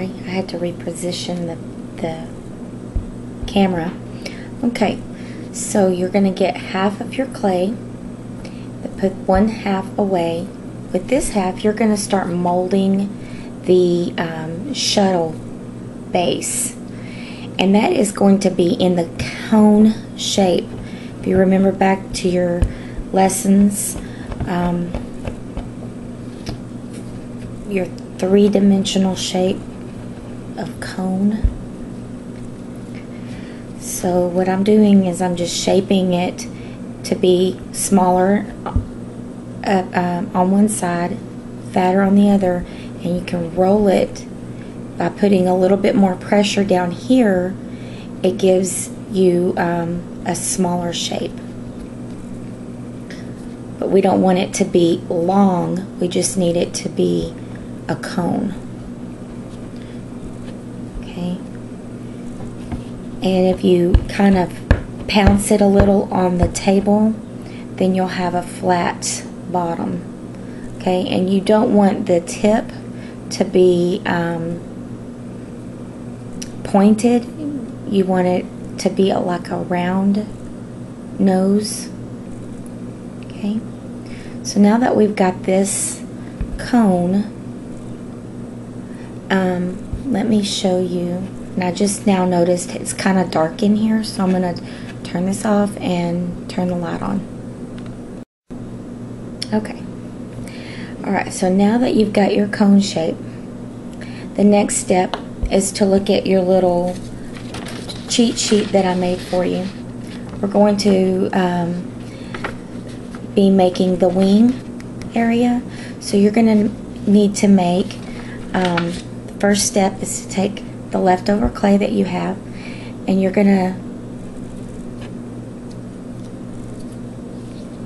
sorry, I had to reposition the camera. Okay, so you're going to get half of your clay, put one half away. With this half, you're going to start molding the shuttle base, and that is going to be in the cone shape. If you remember back to your lessons, your three-dimensional shape of cone. So what I'm doing is I'm just shaping it to be smaller on one side, fatter on the other, and you can roll it by putting a little bit more pressure down here. It gives you a smaller shape. But we don't want it to be long, we just need it to be a cone. Okay. And if you kind of pounce it a little on the table, then you'll have a flat bottom. Okay, and you don't want the tip to be pointed. You want it to be like a round nose. Okay, so now that we've got this cone, let me show you. And I just now noticed it's kind of dark in here, so I'm going to turn this off and turn the light on. Okay. Alright, so now that you've got your cone shape, the next step is to look at your little cheat sheet that I made for you. We're going to be making the wing area, so you're going to need to make, the first step is to take the leftover clay that you have, and you're going to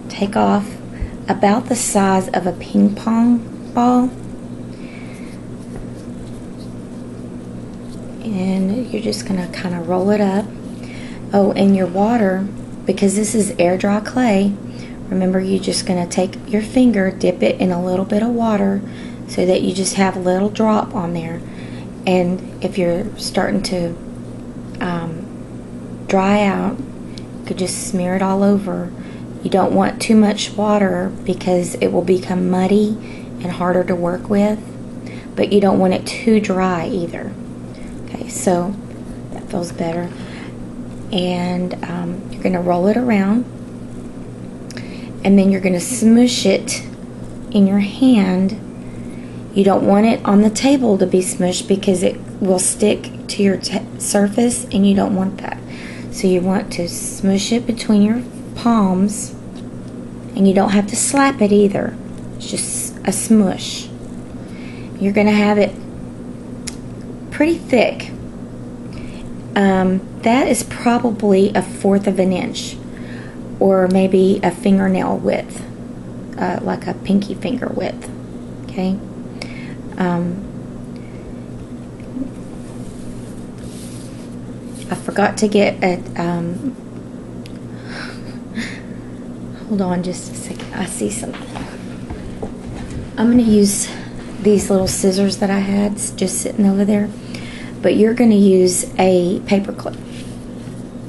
take off about the size of a ping pong ball, and you're just going to kind of roll it up. Oh, and your water, because this is air dry clay, remember you're just going to take your finger, dip it in a little bit of water so that you just have a little drop on there. And if you're starting to dry out, you could just smear it all over. You don't want too much water because it will become muddy and harder to work with, but you don't want it too dry either. Okay, so that feels better. And you're going to roll it around, and then you're going to smoosh it in your hand. You don't want it on the table to be smushed because it will stick to your surface, and you don't want that. So you want to smush it between your palms, and you don't have to slap it either. It's just a smush. You're going to have it pretty thick. That is probably 1/4 of an inch, or maybe a fingernail width, like a pinky finger width. Okay. I forgot to get a, hold on just a second, I see something. I'm going to use these little scissors that I had just sitting over there, but you're going to use a paper clip.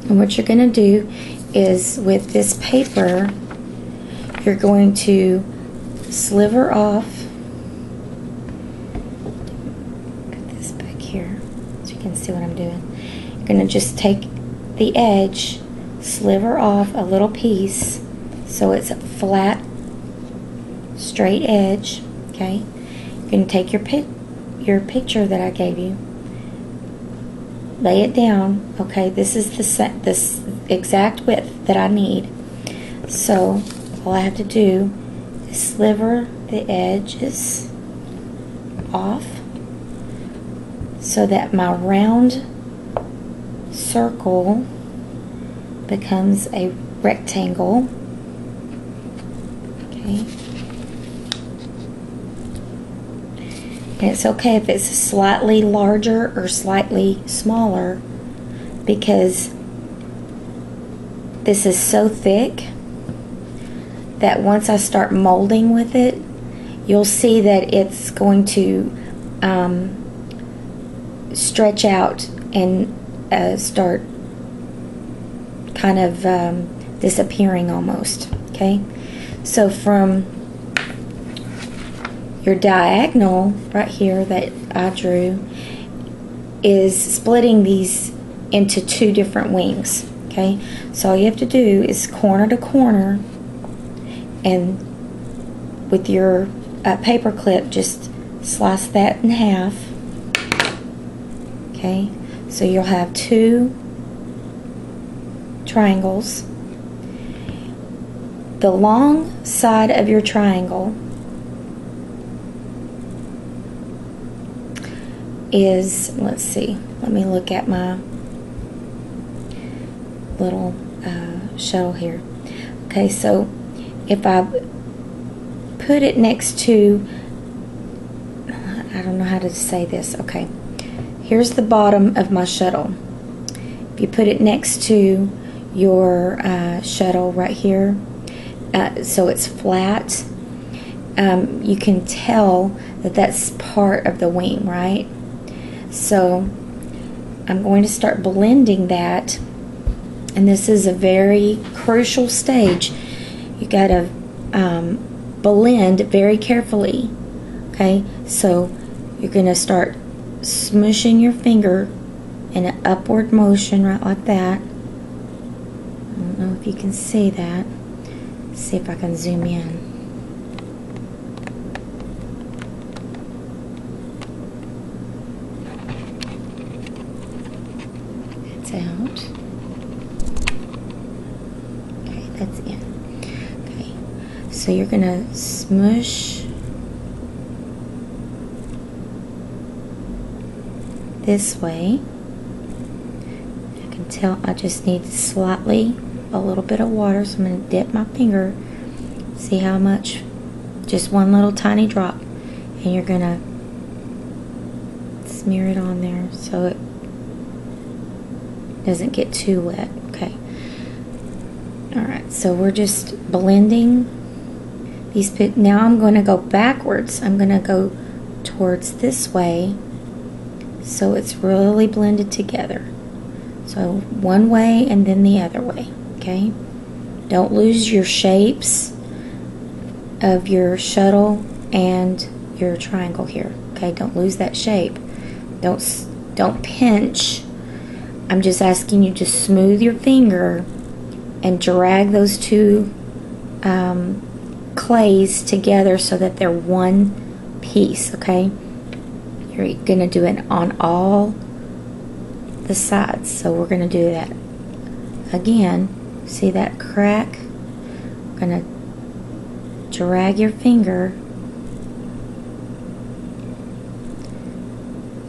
And what you're going to do is, with this paper, you're going to sliver off, put this back here so you can see what I'm doing. You're going to just take the edge, sliver off a little piece so it's a flat, straight edge. Okay, you're going to take your picture that I gave you, lay it down. Okay, this is this exact width that I need. So all I have to do is sliver the edges off so that my round circle becomes a rectangle. Okay. And it's okay if it's slightly larger or slightly smaller, because this is so thick that once I start molding with it, you'll see that it's going to stretch out and start kind of disappearing almost. Okay, so from your diagonal right here that I drew is splitting these into two different wings. Okay, so all you have to do is corner to corner, and with your paper clip just slice that in half. Okay, so you'll have two triangles. The long side of your triangle is, let's see, let me look at my little shuttle here. Okay, so if I put it next to, I don't know how to say this. Okay, here's the bottom of my shuttle. If you put it next to your shuttle right here, so it's flat, you can tell that that's part of the wing, right? So I'm going to start blending that, and this is a very crucial stage. You got to blend very carefully. Okay, so you're going to start smushing your finger in an upward motion, right like that. I don't know if you can see that. Let's see if I can zoom in. It's out. Okay, that's in. Okay, so you're going to smush this way. I can tell I just need slightly a little bit of water, so I'm going to dip my finger, see how much, just one little tiny drop, and you're going to smear it on there so it doesn't get too wet. Okay, alright, so we're just blending these bits. Now I'm going to go backwards. I'm going to go towards this way so it's really blended together. So one way and then the other way. Okay, don't lose your shapes of your shuttle and your triangle here. Okay, don't lose that shape. Don't pinch. I'm just asking you to smooth your finger and drag those two clays together so that they're one piece. Okay, you're gonna do it on all the sides, so we're gonna do that again. See that crack? I'm gonna drag your finger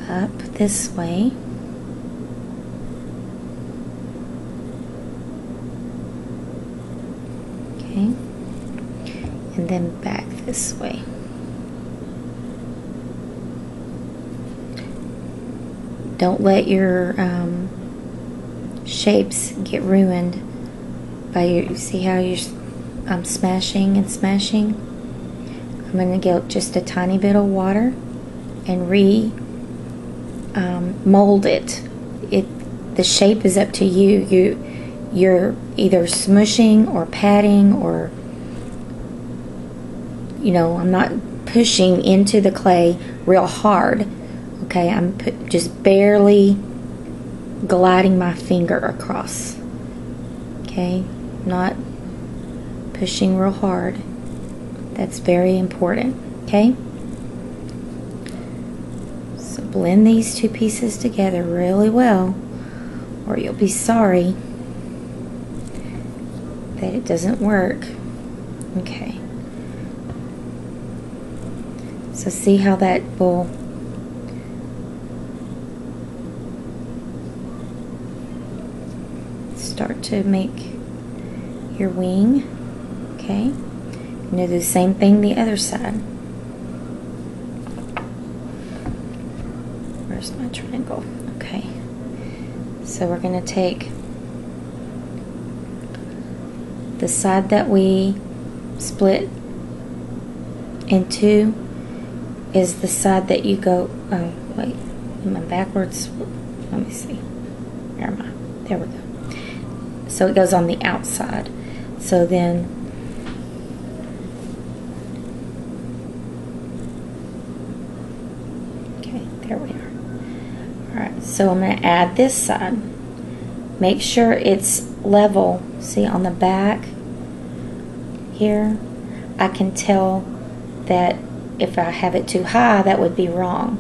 up this way. Okay, and then back this way. Don't let your shapes get ruined by your, see how I'm smashing and smashing? I'm going to get just a tiny bit of water and mold it. The shape is up to you. You're either smushing or patting, or, you know, I'm not pushing into the clay real hard. Okay, I'm just barely gliding my finger across. Okay, not pushing real hard. That's very important. Okay, so blend these two pieces together really well, or you'll be sorry that it doesn't work. Okay, so see how that will start to make your wing. Okay, I'm going to do the same thing the other side. Where's my triangle? Okay, so we're going to take the side that we split in two is the side that you go, oh wait, am I backwards? Let me see. Where am I? There we go. So it goes on the outside. So then, okay, there we are. Alright, so I'm going to add this side. Make sure it's level. See on the back here, I can tell that if I have it too high, that would be wrong.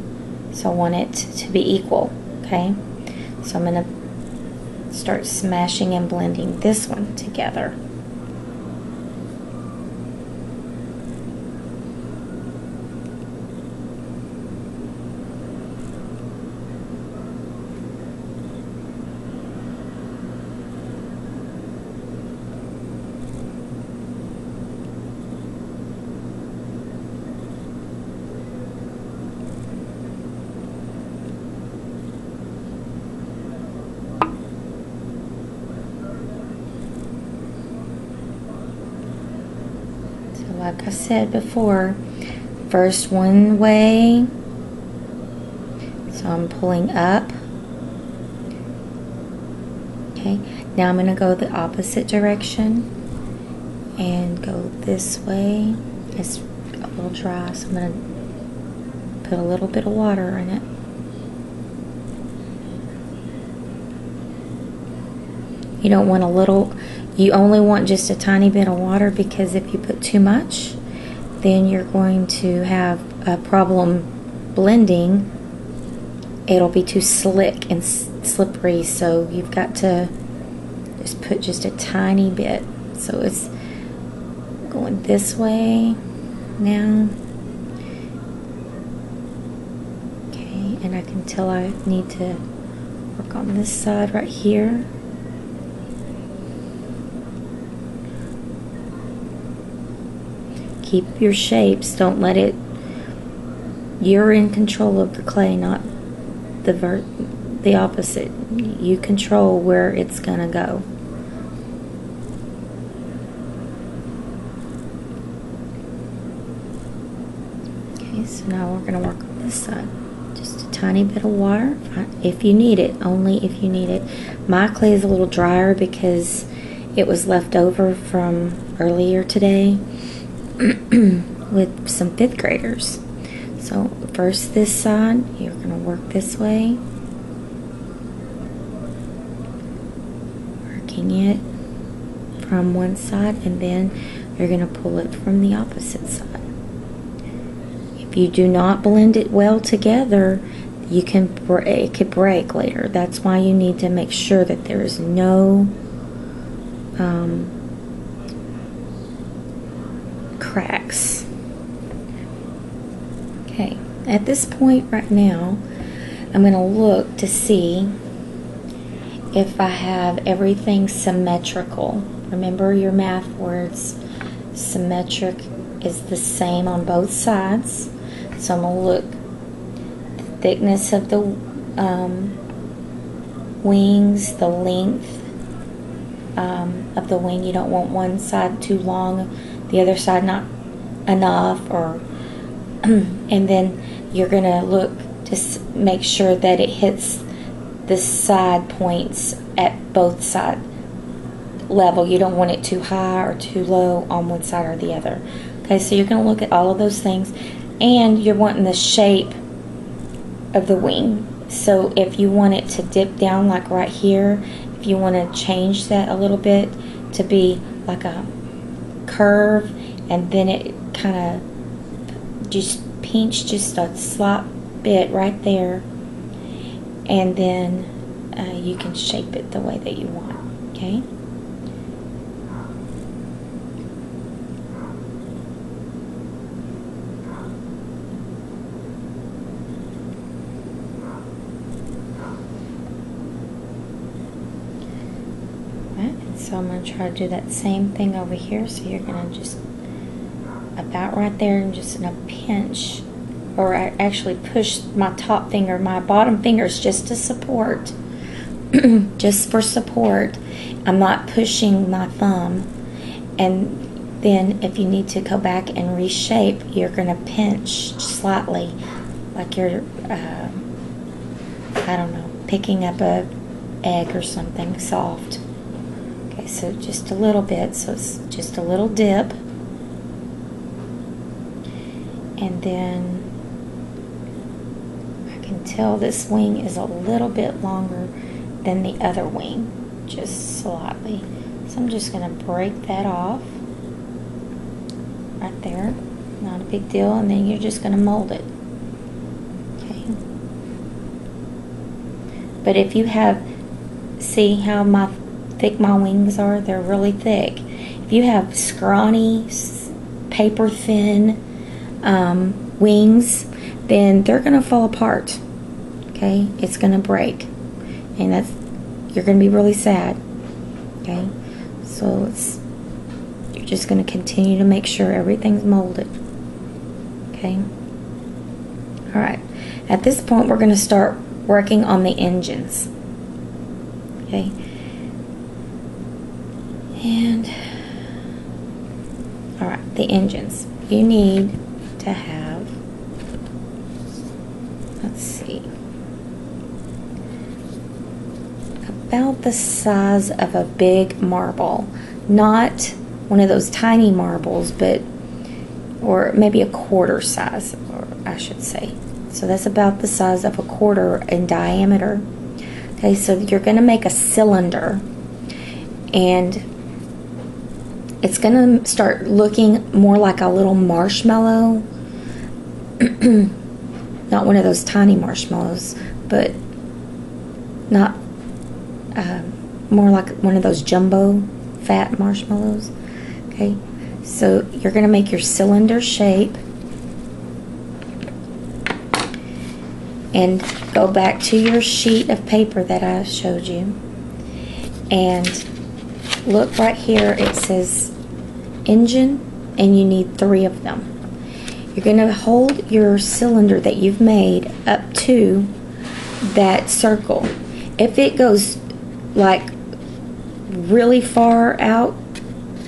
So I want it to be equal, okay? So I'm going to start smashing and blending this one together. Like I said before, first one way, so I'm pulling up. Okay, now I'm going to go the opposite direction and go this way. It's a little dry, so I'm going to put a little bit of water in it. You don't want a little, you only want just a tiny bit of water, because if you put too much, then you're going to have a problem blending. It'll be too slick and slippery, so you've got to just put just a tiny bit. So it's going this way now. Okay, and I can tell I need to work on this side right here. Keep your shapes, don't let it, you're in control of the clay, not the opposite. You control where it's gonna go. Okay, so now we're gonna work on this side. Just a tiny bit of water, if you need it, only if you need it. My clay is a little drier because it was left over from earlier today with some 5th graders. So first this side, you're going to work this way, working it from one side, and then you're going to pull it from the opposite side. If you do not blend it well together, you can it could break later. That's why you need to make sure that there is no cracks. Okay, at this point right now, I'm going to look to see if I have everything symmetrical. Remember your math words. Symmetric is the same on both sides. So I'm going to look the thickness of the wings, the length of the wing. You don't want one side too long, the other side not enough, or and then you're going to look to make sure that it hits the side points at both side level. You don't want it too high or too low on one side or the other. Okay, so you're going to look at all of those things, and you're wanting the shape of the wing. So if you want it to dip down like right here, if you want to change that a little bit to be like a curve, and then it kind of just pinch just a slight bit right there, and then you can shape it the way that you want. Okay. So I'm going to try to do that same thing over here. So you're going to just about right there, and just in a pinch, or I actually push my top finger, my bottom fingers just to support, just for support. I'm not pushing my thumb. And then if you need to go back and reshape, you're going to pinch slightly, like you're I don't know, picking up a egg or something soft. Okay, so just a little bit, so it's just a little dip. And then I can tell this wing is a little bit longer than the other wing, just slightly. So I'm just going to break that off right there. Not a big deal. And then you're just going to mold it. Okay. But if you have, see how thick my wings are? They're really thick. If you have scrawny, paper thin wings, then they're going to fall apart. Okay, it's going to break, and you're going to be really sad. Okay, so you're just going to continue to make sure everything's molded. Okay. All right. At this point, we're going to start working on the engines. Okay. And all right, the engines. You need to have, let's see, about the size of a big marble, not one of those tiny marbles, but or maybe a quarter size, or I should say. So that's about the size of a quarter in diameter. Okay, so you're going to make a cylinder, and it's going to start looking more like a little marshmallow. Not one of those tiny marshmallows, but not more like one of those jumbo fat marshmallows. Okay, so you're going to make your cylinder shape and go back to your sheet of paper that I showed you, and look right here, it says engine, and you need 3 of them. You're going to hold your cylinder that you've made up to that circle. If it goes like really far out,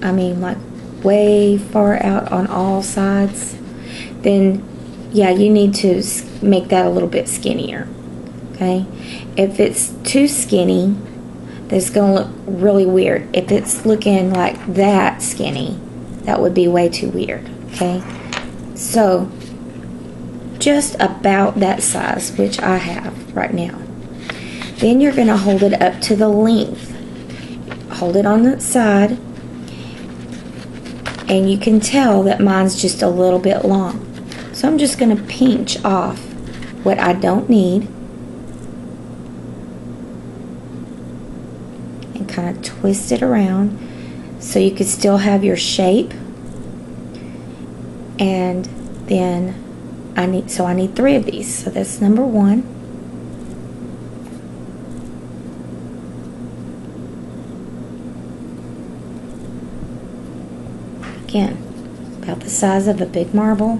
I mean like way far out on all sides, then yeah, you need to make that a little bit skinnier. Okay, if it's too skinny, that's going to look really weird. If it's looking like that skinny, that would be way too weird. Okay, so just about that size, which I have right now. Then you're going to hold it up to the length. Hold it on the side, and you can tell that mine's just a little bit long. So I'm just going to pinch off what I don't need and kind of twist it around so you can still have your shape. And then I need 3 of these. So that's number 1. Again, about the size of a big marble.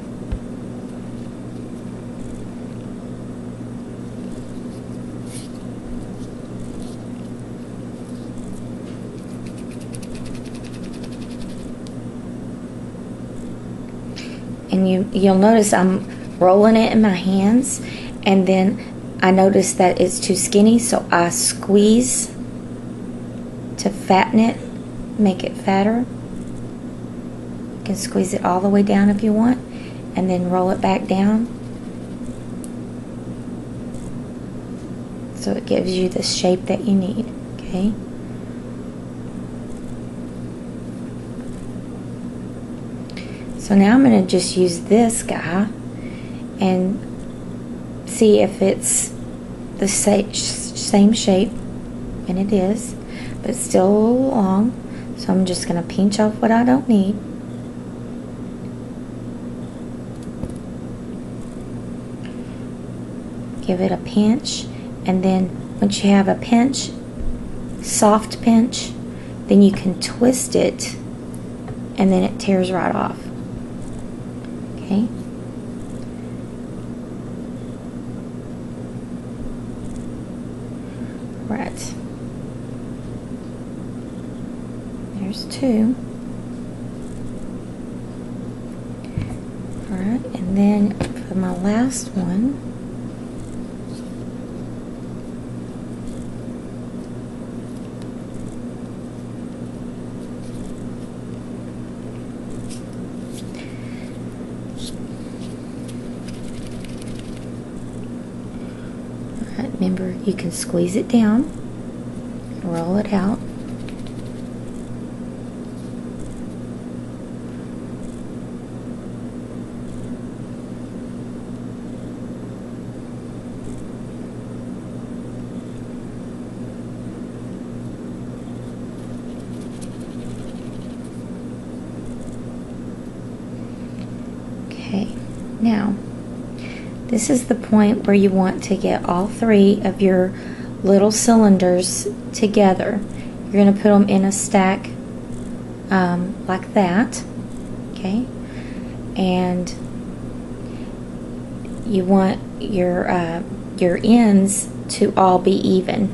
And you'll notice I'm rolling it in my hands, and then I notice that it's too skinny, so I squeeze to fatten it, make it fatter. You can squeeze it all the way down if you want, and then roll it back down, so it gives you the shape that you need. Okay. So now I'm going to just use this guy and see if it's the same shape, and it is, but still a little long. So I'm just going to pinch off what I don't need. Give it a pinch, and then once you have a pinch, soft pinch, then you can twist it, and then it tears right off. Okay. Right. There's 2. Alright, and then for my last one, Remember, you can squeeze it down, roll it out. Okay, now this is the point where you want to get all three of your little cylinders together. You're going to put them in a stack like that, okay? And you want your ends to all be even.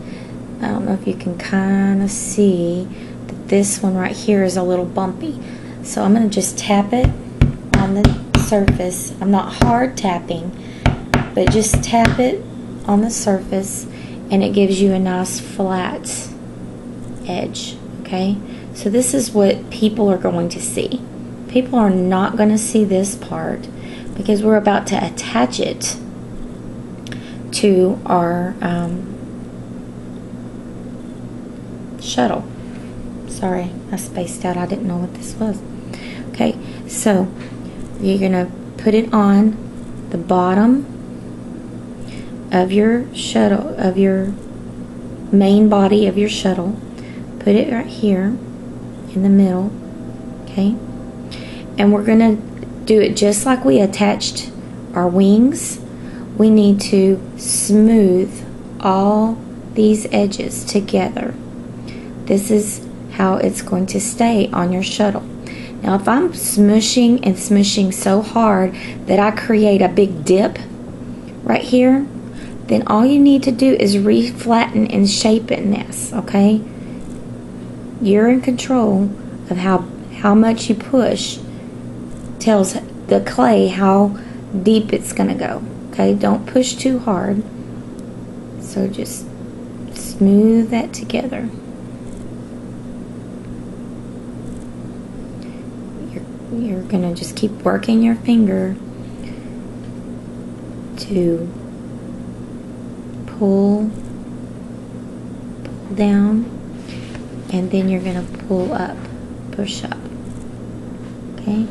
I don't know if you can kind of see that this one right here is a little bumpy. So I'm going to just tap it on the surface. I'm not hard tapping, but just tap it on the surface and it gives you a nice flat edge, okay? So this is what people are going to see. People are not going to see this part because we're about to attach it to our shuttle. Sorry, I spaced out. I didn't know what this was. Okay, so you're going to put it on the bottom of your shuttle, of your main body of your shuttle. Put it right here in the middle, okay? And we're going to do it just like we attached our wings. We need to smooth all these edges together. This is how it's going to stay on your shuttle. Now if I'm smushing and smushing so hard that I create a big dip right here, then all you need to do is re-flatten and shape it in this, okay? You're in control of how much you push. Tells the clay how deep it's going to go, okay? Don't push too hard. So just smooth that together. You're going to just keep working your finger to pull down, and then you're going to pull up, push up, okay?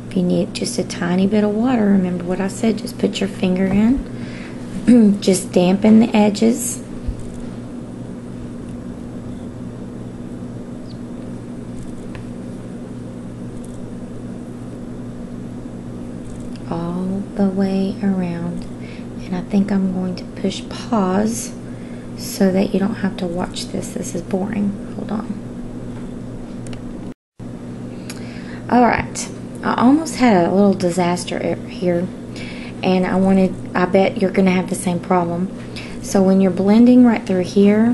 If you need just a tiny bit of water, remember what I said, just put your finger in. Just dampen the edges. All the way around. And I think I'm going to push pause so that you don't have to watch this. This is boring. Hold on. Alright. I almost had a little disaster here. And I bet you're going to have the same problem. So when you're blending right through here,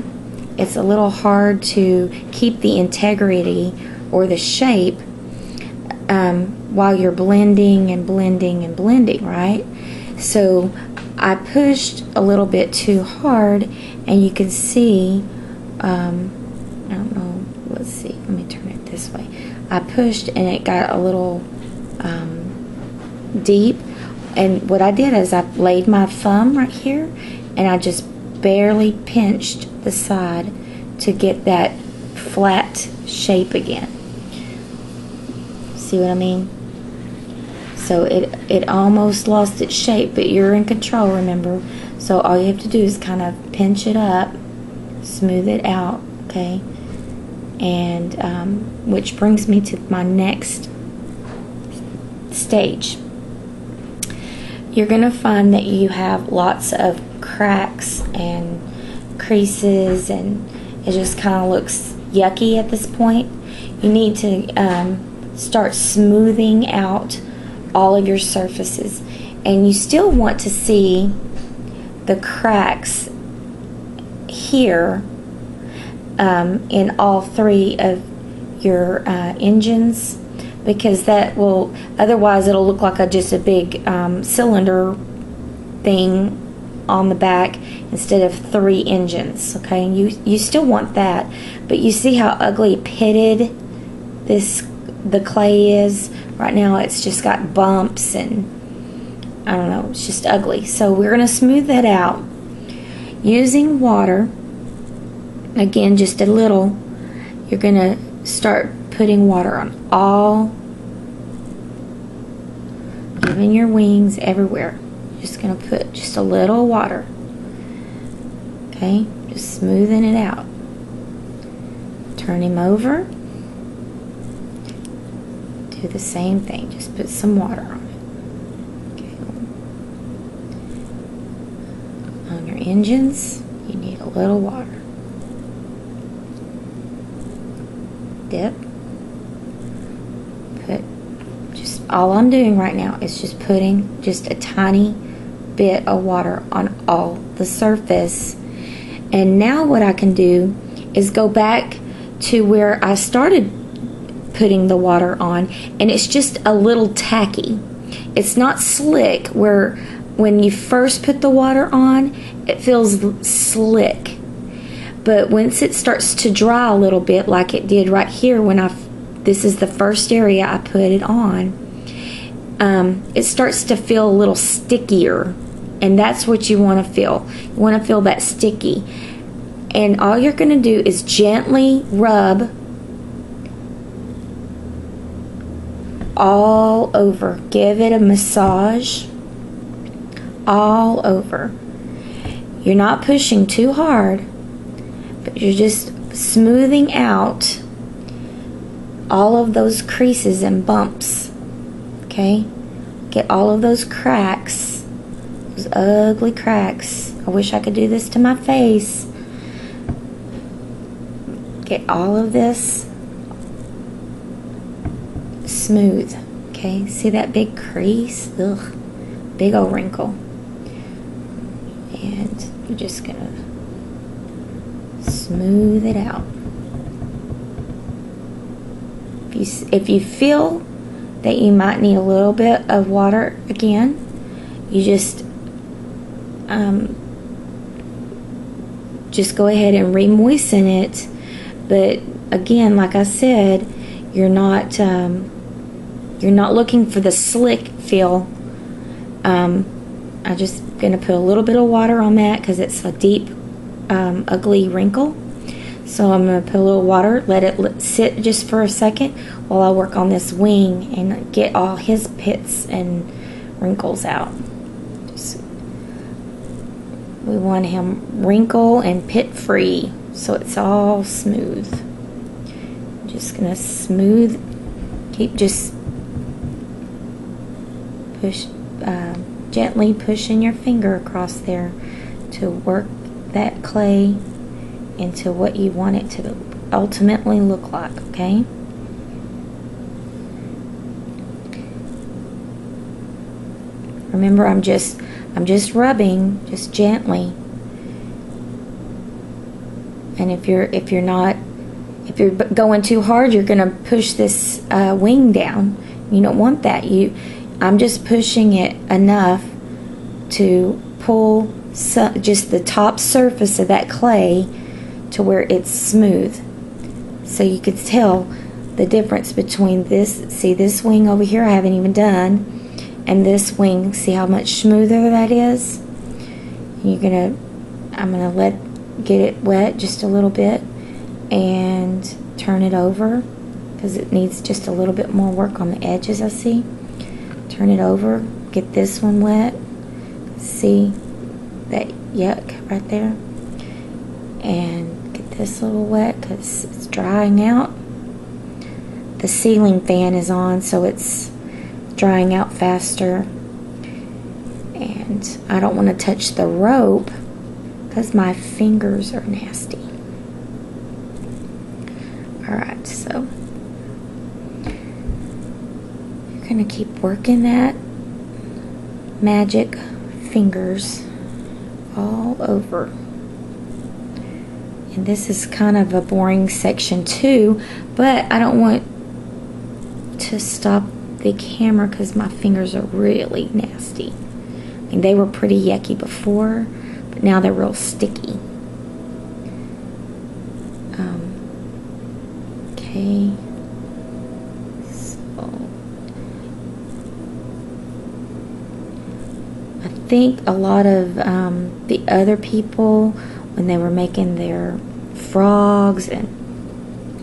it's a little hard to keep the integrity or the shape while you're blending and blending and blending, right? So I pushed a little bit too hard, and you can see, I don't know, let's see, let me turn it this way. I pushed and it got a little deep. And what I did is I laid my thumb right here and I just barely pinched the side to get that flat shape again. See what I mean? So it almost lost its shape, but you're in control, remember? So all you have to do is kind of pinch it up, smooth it out, okay? And which brings me to my next stage. You're going to find that you have lots of cracks and creases, and it just kind of looks yucky at this point. You need to start smoothing out all of your surfaces, and you still want to see the cracks here in all three of your engines, because that will, otherwise it'll look like just a big cylinder thing on the back instead of 3 engines, okay? And you still want that, but you see how ugly pitted this the clay is. Right now it's just got bumps and I don't know, it's just ugly. So we're going to smooth that out using water. Again, just a little. You're going to start putting water on all, even your wings, everywhere. Just going to put just a little water. Okay, just smoothing it out. Turn him over. Do the same thing. Just put some water on it. Okay. On your engines, you need a little water. Dip. Put just, all I'm doing right now is just putting just a tiny bit of water on all the surface. And now what I can do is go back to where I started putting the water on, and it's just a little tacky. It's not slick where when you first put the water on it feels slick, but once it starts to dry a little bit like it did right here when this is the first area I put it on, it starts to feel a little stickier, and that's what you want to feel. You want to feel that sticky. And all you're going to do is gently rub all over. Give it a massage all over. You're not pushing too hard, but you're just smoothing out all of those creases and bumps. Okay? Get all of those cracks, those ugly cracks. I wish I could do this to my face. Get all of this smooth. Okay, see that big crease? Ugh, big old wrinkle. And you're just gonna smooth it out. If you feel that you might need a little bit of water again, you just go ahead and re-moisten it. But again, like I said, you're not looking for the slick feel. I'm just gonna put a little bit of water on that because it's a deep, ugly wrinkle. So I'm gonna put a little water, let it sit just for a second while I work on this wing and get all his pits and wrinkles out. We want him wrinkle and pit free, so it's all smooth. Just gonna smooth, just push, gently pushing your finger across there to work that clay into what you want it to ultimately look like. Okay. Remember, I'm just rubbing, just gently. And if you're going too hard, you're going to push this wing down. You don't want that. I'm just pushing it enough to pull just the top surface of that clay to where it's smooth. So you could tell the difference between this. See this wing over here I haven't even done, and this wing. See how much smoother that is? I'm gonna get it wet just a little bit and turn it over because it needs just a little bit more work on the edges. I see. Turn it over, get this one wet. See that yuck right there? And get this a little wet because it's drying out. The ceiling fan is on, so it's drying out faster. And I don't want to touch the rope because my fingers are nasty. Alright, so you're going to keep working that magic fingers all over. And this is kind of a boring section too, but I don't want to stop the camera because my fingers are really nasty. I mean, they were pretty yucky before, but now they're real sticky. Okay, think a lot of the other people, when they were making their frogs and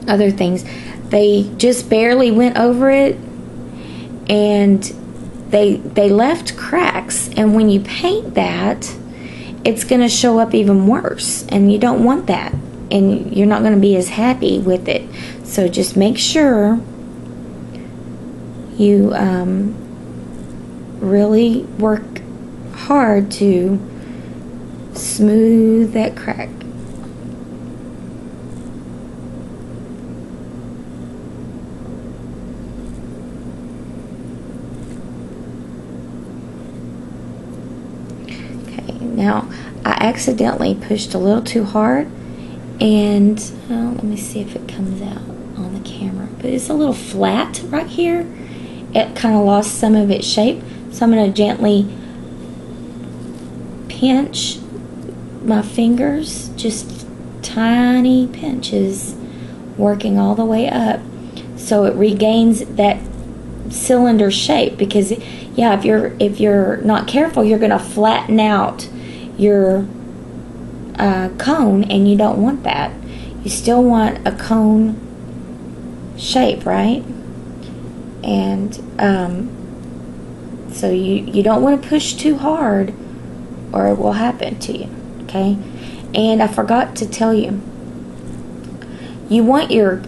other things, they just barely went over it, and they left cracks. And when you paint that, it's going to show up even worse, and you don't want that, and you're not going to be as happy with it. So just make sure you really work hard to smooth that crack. Okay, now I accidentally pushed a little too hard, and let me see if it comes out on the camera, but it's a little flat right here. It kind of lost some of its shape, so I'm going to gently pinch my fingers, just tiny pinches, working all the way up so it regains that cylinder shape. Because yeah, if you're not careful, you're going to flatten out your cone, and you don't want that. You still want a cone shape, right? And so you don't want to push too hard, or it will happen to you. Okay. And I forgot to tell you, you want your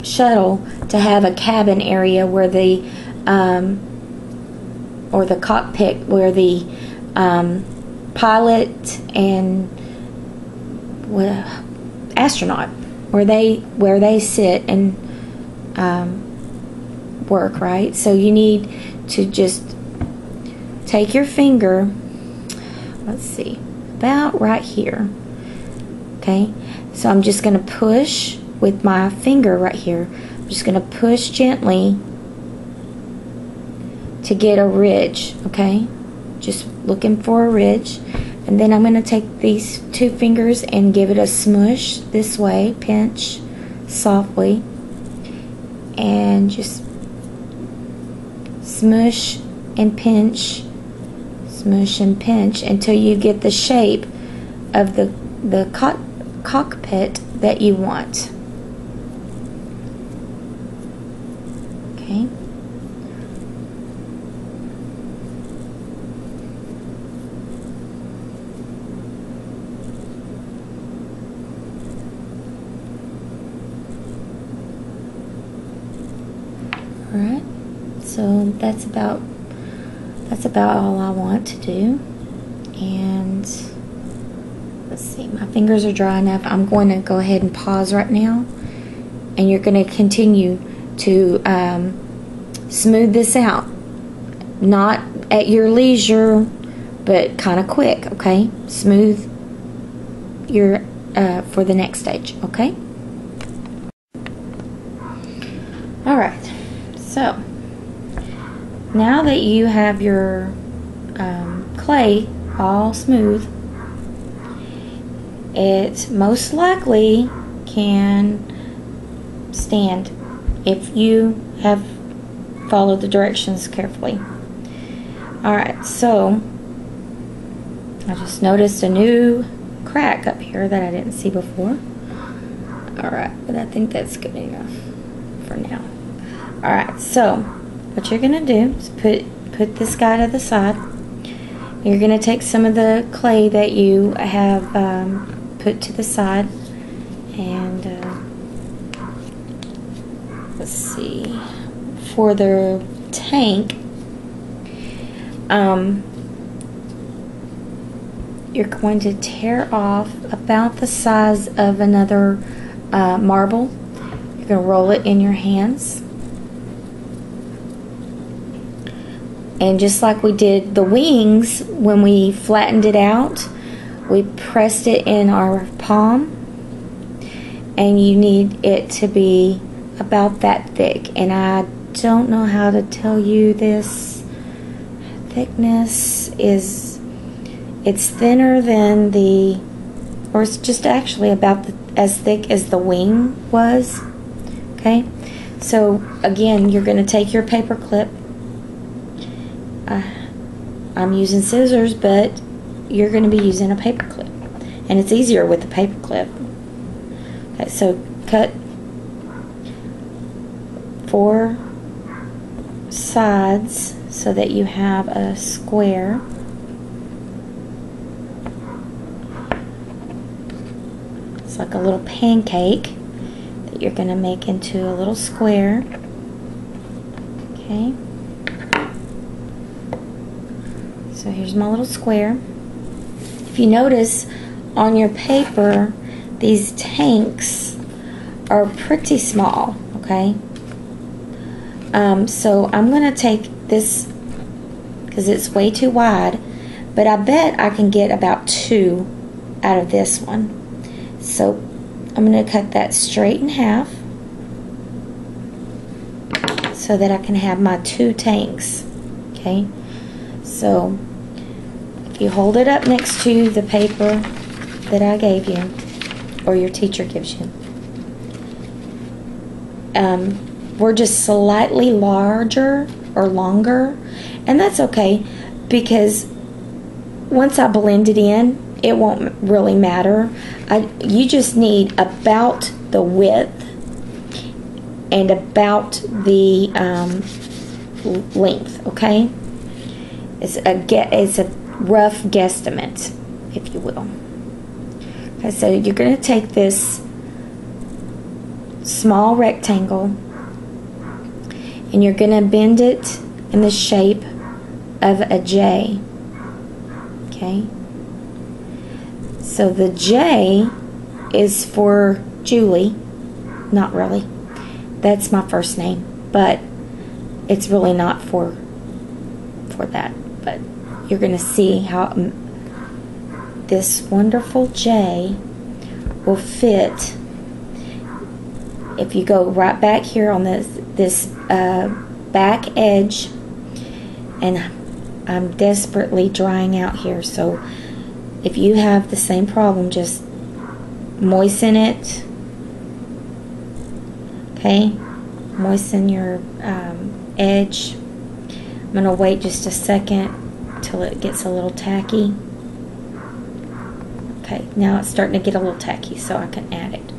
shuttle to have a cabin area where the or the cockpit where the pilot and astronaut, where they sit and work, right? So you need to just take your finger, let's see, about right here. Okay, so I'm just going to push with my finger right here. I'm just going to push gently to get a ridge. Okay, just looking for a ridge. And then I'm going to take these two fingers and give it a smush this way, pinch softly, and just smush and pinch, smush and pinch until you get the shape of the cockpit that you want. Okay. Alright, so that's about all I want to do. And let's see, my fingers are dry enough. I'm going to go ahead and pause right now, and you're going to continue to smooth this out, not at your leisure, but kind of quick. Okay, smooth your for the next stage. Okay. All right. So, now that you have your clay all smooth, it most likely can stand if you have followed the directions carefully. Alright, so I just noticed a new crack up here that I didn't see before. Alright, but I think that's good enough for now. Alright, so what you're going to do is put this guy to the side. You're going to take some of the clay that you have put to the side, and let's see, for the tank, you're going to tear off about the size of another marble. You're going to roll it in your hands. And just like we did the wings, when we flattened it out, we pressed it in our palm, and you need it to be about that thick. And I don't know how to tell you this. Thickness is, it's thinner than the, or it's just actually about as thick as the wing was. Okay, so again, you're going to take your paper clip I'm using scissors, but you're going to be using a paper clip, and it's easier with a paper clip. Okay, so cut 4 sides so that you have a square. It's like a little pancake that you're going to make into a little square. Okay. So here's my little square. If you notice on your paper, these tanks are pretty small, okay? So I'm going to take this, because it's way too wide, but I bet I can get about 2 out of this one. So I'm going to cut that straight in half so that I can have my 2 tanks, okay? So if you hold it up next to the paper that I gave you, or your teacher gives you, we're just slightly larger or longer, and that's okay, because once I blend it in, it won't really matter. You just need about the width and about the length, okay? It's a rough guesstimate, if you will. Okay, so you're going to take this small rectangle and you're going to bend it in the shape of a J. Okay? So the J is for Julie. Not really. That's my first name, but it's really not for that. But you're going to see how this wonderful J will fit if you go right back here on this back edge, and I'm desperately drying out here, so if you have the same problem, just moisten it, okay? Moisten your edge. I'm going to wait just a second till it gets a little tacky. Okay, now it's starting to get a little tacky, so I can add it.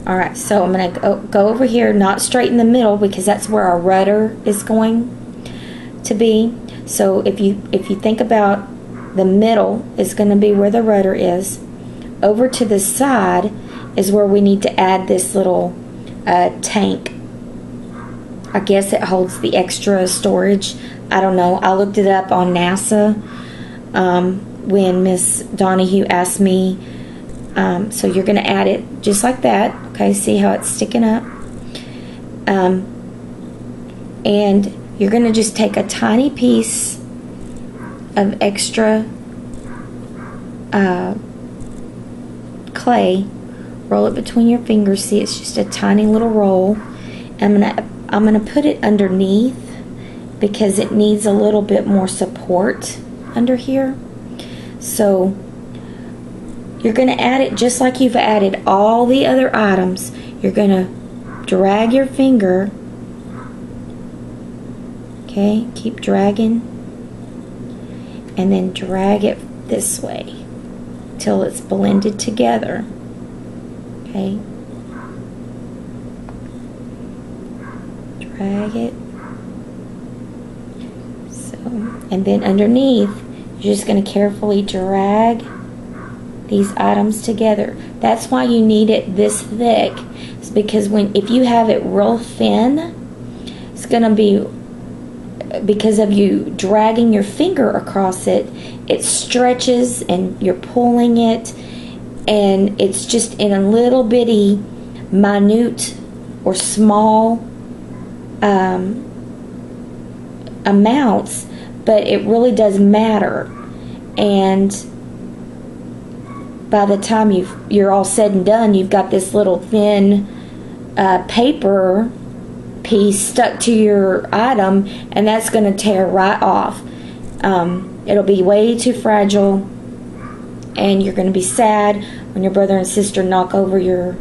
Alright, so I'm going to go over here, not straight in the middle, because that's where our rudder is going to be. So if you think about the middle is going to be where the rudder is. Over to the side is where we need to add this little tank. I guess it holds the extra storage. I don't know. I looked it up on NASA when Miss Donahue asked me. So you're going to add it just like that. Okay, see how it's sticking up? And you're going to just take a tiny piece of extra clay, roll it between your fingers. See, it's just a tiny little roll. I'm gonna put it underneath because it needs a little bit more support under here. So you're gonna add it just like you've added all the other items. You're gonna drag your finger. Okay, keep dragging, and then drag it this way till it's blended together. Okay, drag it. So, and then underneath, you're just going to carefully drag these items together. That's why you need it this thick. It's because if you have it real thin, it's going to be, because of you dragging your finger across it, it stretches and you're pulling it, and it's just in a little bitty minute or small amounts, but it really does matter. And by the time you're all said and done, you've got this little thin paper piece stuck to your item, and that's going to tear right off. It'll be way too fragile, and you're going to be sad when your brother and sister knock over your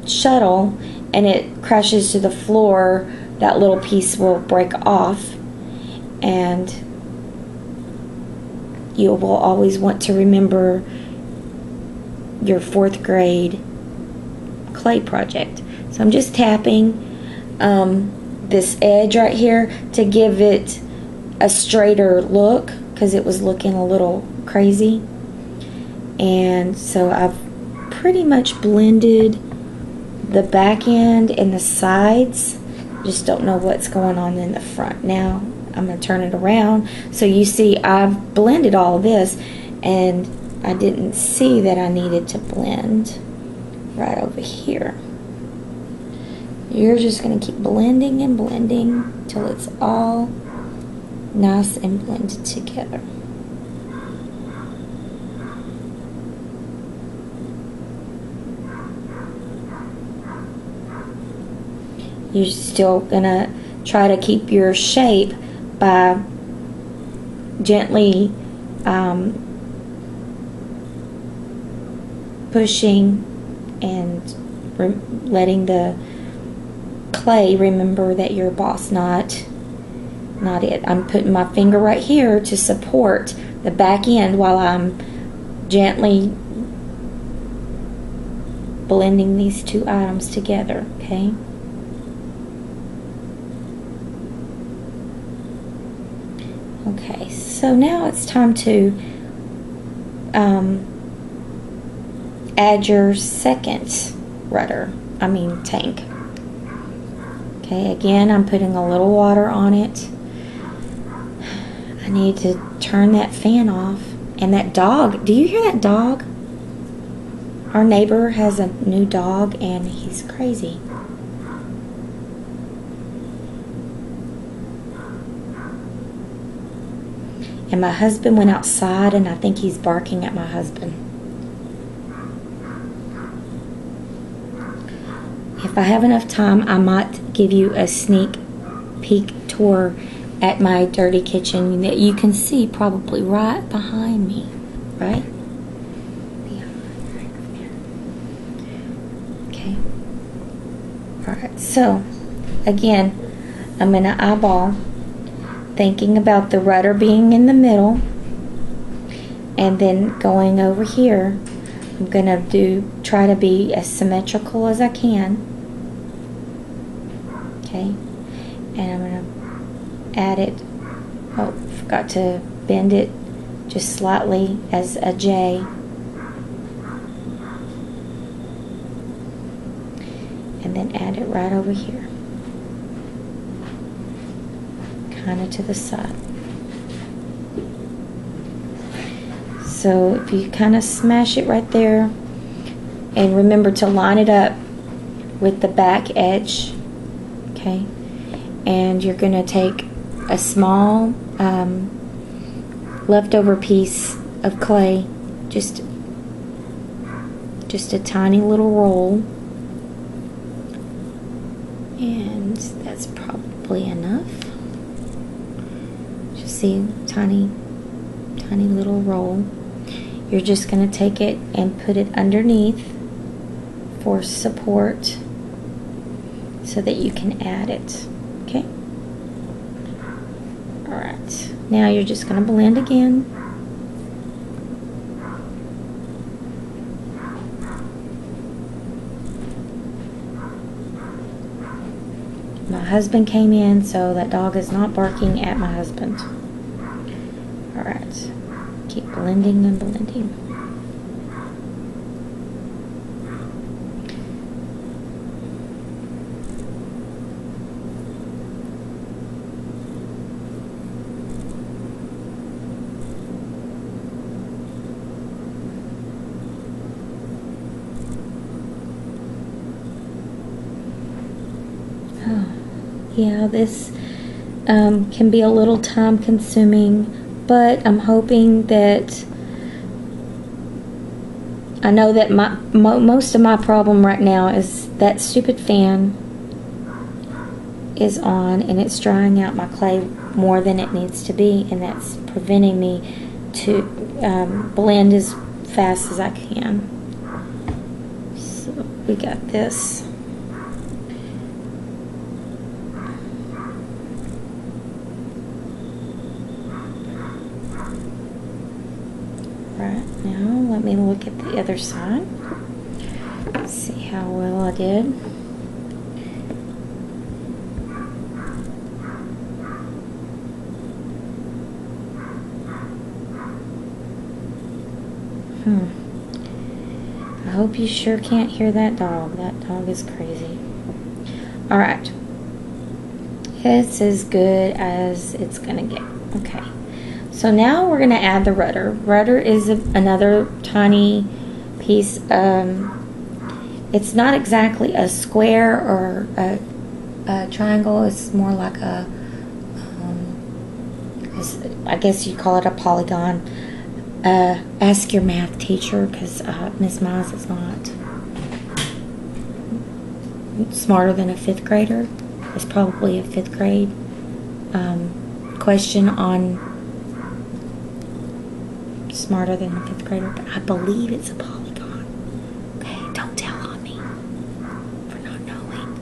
shuttle and it crashes to the floor. That little piece will break off, and you will always want to remember your 4th grade clay project. So I'm just tapping this edge right here to give it a straighter look, because it was looking a little crazy. And so I've pretty much blended the back end and the sides. Just don't know what's going on in the front. Now I'm going to turn it around so you see I've blended all of this, and I didn't see that I needed to blend right over here. You're just going to keep blending and blending till it's all nice and blended together. You're still going to try to keep your shape by gently pushing and letting the clay remember that you're a boss knot. Not it. I'm putting my finger right here to support the back end while I'm gently blending these two items together, okay? Okay, so now it's time to add your second tank. Okay, again, I'm putting a little water on it. I need to turn that fan off. And that dog, do you hear that dog? Our neighbor has a new dog and he's crazy. And my husband went outside and I think he's barking at my husband. If I have enough time, I might give you a sneak peek tour at my dirty kitchen that you can see probably right behind me, right? Yeah. Okay. Alright, so again, I'm going to eyeball, thinking about the rudder being in the middle, and then going over here. I'm going to try to be as symmetrical as I can. Okay, and I'm going to add it. Oh, forgot to bend it just slightly as a J. And then add it right over here, kind of to the side. So if you kind of smash it right there, and remember to line it up with the back edge. Okay, and you're going to take a small leftover piece of clay, just a tiny little roll, and that's probably enough. Just see, tiny little roll. You're just going to take it and put it underneath for support, so that you can add it. Okay? Alright. Now you're just going to blend again. My husband came in, so that dog is not barking at my husband. Alright. Keep blending and blending. Yeah, this can be a little time consuming, but I'm hoping that I know that most of my problem right now is that stupid fan is on and it's drying out my clay more than it needs to be, and that's preventing me to blend as fast as I can. So we got this. Alright, now let me look at the other side. See how well I did. I hope you sure can't hear that dog. That dog is crazy. Alright. It's as good as it's gonna get. Okay. So now we're gonna add the rudder. Rudder is another tiny piece. It's not exactly a square or a triangle. It's more like a, I guess you'd call it a polygon. Ask your math teacher, because Miss Mize is not smarter than a 5th grader. It's probably a 5th grade question on smarter than a 5th grader, but I believe it's a polygon. Okay, don't tell on me for not knowing.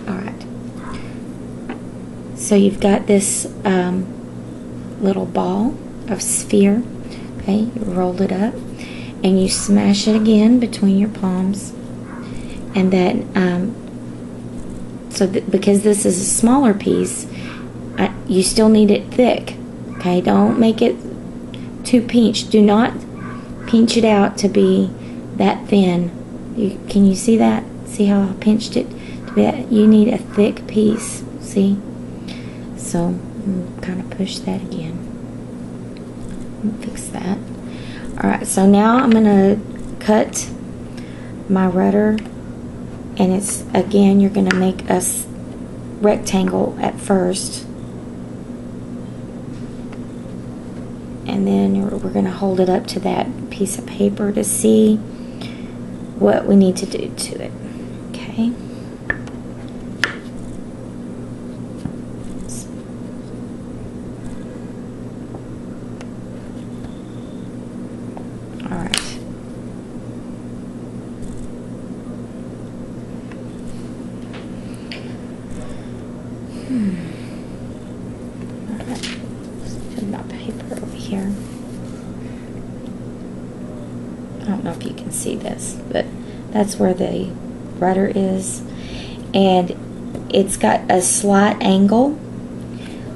Alright. So you've got this little ball of sphere. Okay, you roll it up and you smash it again between your palms, and then because this is a smaller piece, you still need it thick. Okay, don't make it too pinched. Do not pinch it out to be that thin. Can you see that? See how I pinched it to be that? You need a thick piece. See? So kind of push that again. Fix that. Alright, so now I'm going to cut my rudder, and it's, again, you're going to make a rectangle at first, and then we're going to hold it up to that piece of paper to see what we need to do to it. Okay. I don't know if you can see this, but that's where the rudder is, and it's got a slight angle,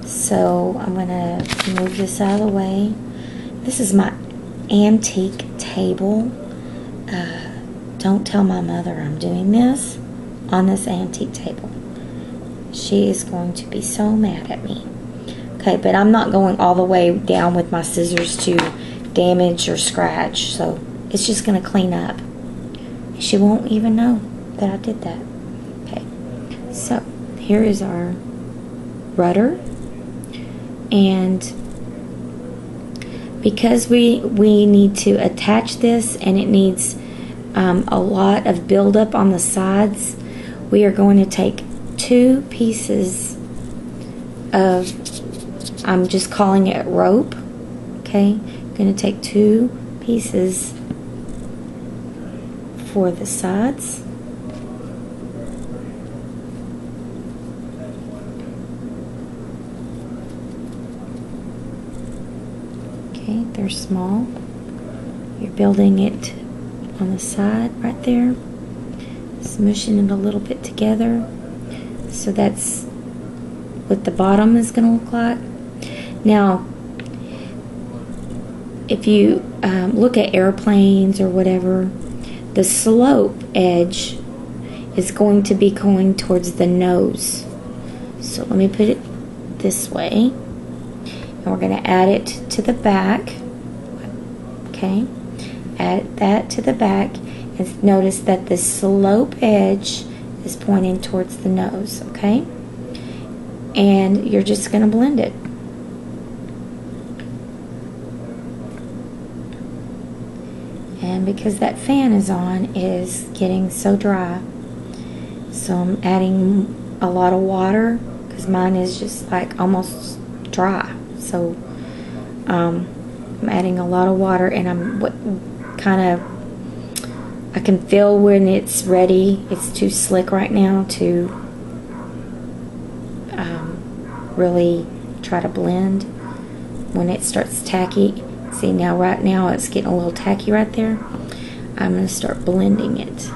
so I'm going to move this out of the way. This is my antique table. Don't tell my mother I'm doing this on this antique table. She is going to be so mad at me. Okay, but I'm not going all the way down with my scissors to damage or scratch, so it's just going to clean up. She won't even know that I did that. Okay, so here is our rudder, and because we need to attach this, and it needs a lot of buildup on the sides, we are going to take 2 pieces of, I'm just calling it rope. Okay, I'm going to take 2 pieces for the sides. Okay, they're small. You're building it on the side right there, smushing it a little bit together. So that's what the bottom is going to look like. Now, if you look at airplanes or whatever, the slope edge is going to be going towards the nose. So let me put it this way, and we're going to add it to the back. Okay, add that to the back, and notice that the slope edge is pointing towards the nose. Okay, and you're just going to blend it. And because that fan is on, it is getting so dry, so I'm adding a lot of water because mine is just like almost dry. So I'm adding a lot of water, and I'm I can feel when it's ready. It's too slick right now to really try to blend. When it starts tacky, See, now right now it's getting a little tacky right there. I'm going to start blending it.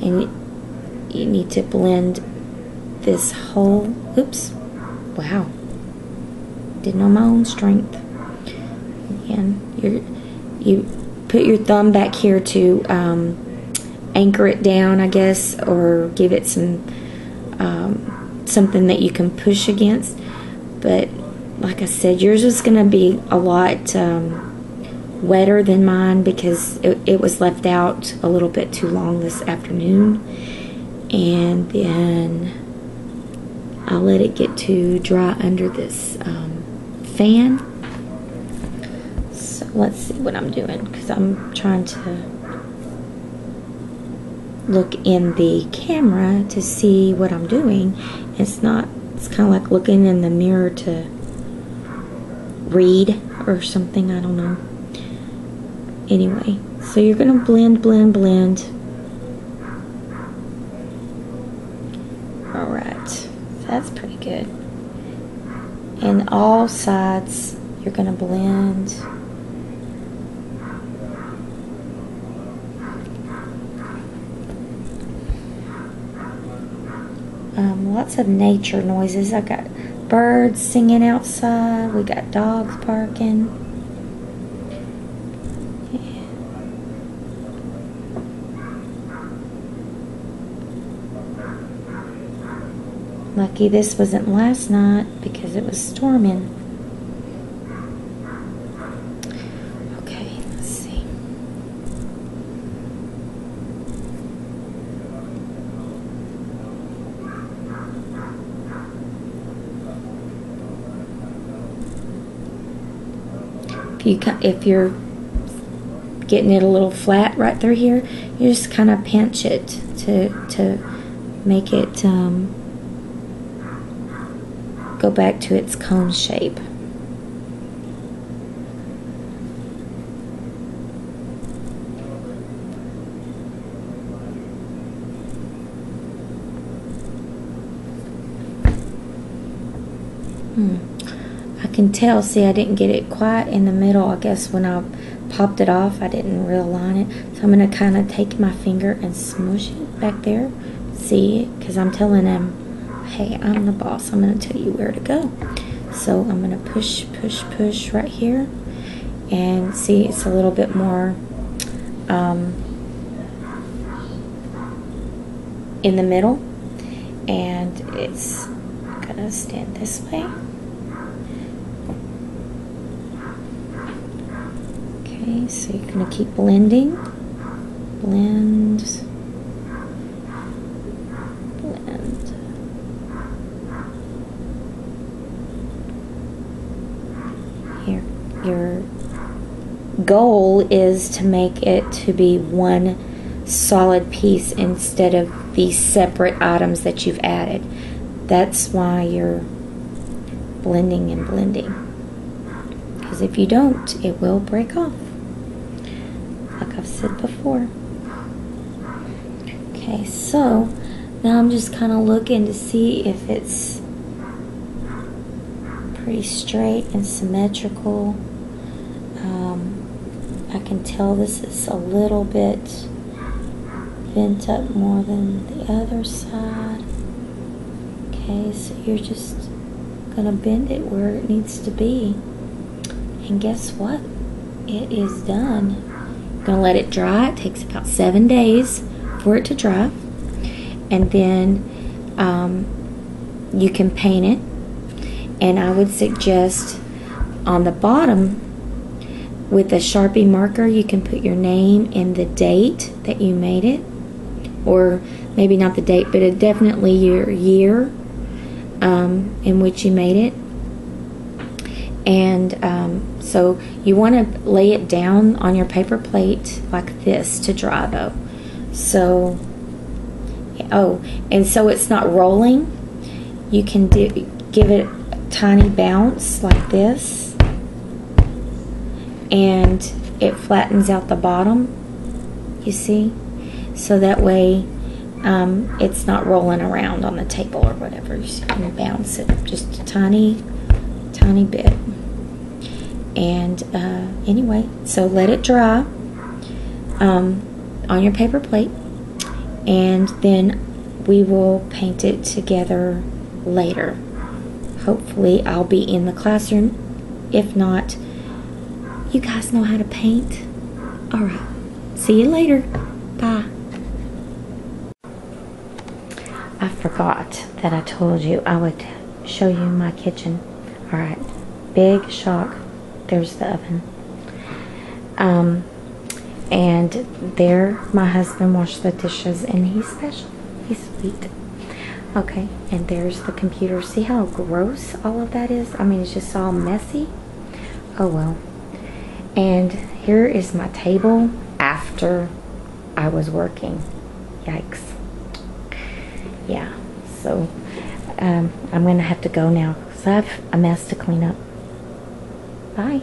And you need to blend this whole, oops, wow, didn't know my own strength. And you put your thumb back here to anchor it down, I guess, or give it some something that you can push against. But like I said, yours is going to be a lot wetter than mine because it was left out a little bit too long this afternoon. And then I'll let it get to dry under this fan. So let's see what I'm doing, because I'm trying to look in the camera to see what I'm doing. It's kind of like looking in the mirror to read or something, I don't know. Anyway, so you're going to blend, blend, blend. Alright, that's pretty good. And all sides you're going to blend. Lots of nature noises. I got birds singing outside. We got dogs barking. Lucky this wasn't last night because it was storming. Okay, let's see. If you're getting it a little flat right through here, you just kind of pinch it to make it go back to its cone shape. I can tell, see, I didn't get it quite in the middle. I guess when I popped it off, I didn't realign it. So I'm going to kind of take my finger and smush it back there. See, because I'm telling them, hey, I'm the boss. I'm going to tell you where to go. So I'm going to push, push, push right here. And see, it's a little bit more in the middle. And it's going to stand this way. Okay, so you're going to keep blending. Blend. Blend. Here. Your goal is to make it to be one solid piece instead of these separate items that you've added. That's why you're blending and blending. Because if you don't, it will break off. Like I've said before. Okay, so now I'm just kind of looking to see if it's pretty straight and symmetrical. I can tell this is a little bit bent up more than the other side. Okay, so you're just gonna bend it where it needs to be. And guess what? It is done. Gonna let it dry. It takes about 7 days for it to dry, and then you can paint it. And I would suggest on the bottom with a Sharpie marker you can put your name and the date that you made it, or maybe not the date, but definitely your year in which you made it. And so you want to lay it down on your paper plate like this to dry though. So, oh, and so it's not rolling. You can give it a tiny bounce like this, and it flattens out the bottom, you see? So that way it's not rolling around on the table or whatever. You can bounce it just a tiny tiny bit. And anyway, so let it dry on your paper plate, and then we will paint it together later. Hopefully I'll be in the classroom. If not, you guys know how to paint. Alright, see you later. Bye. I forgot that I told you I would show you my kitchen. Alright, big shock. There's the oven. And there my husband washed the dishes, and he's special. He's sweet. Okay, and there's the computer. See how gross all of that is? I mean, it's just all messy. Oh well. And here is my table after I was working. Yikes. Yeah, so I'm going to have to go now because I have a mess to clean up. Bye.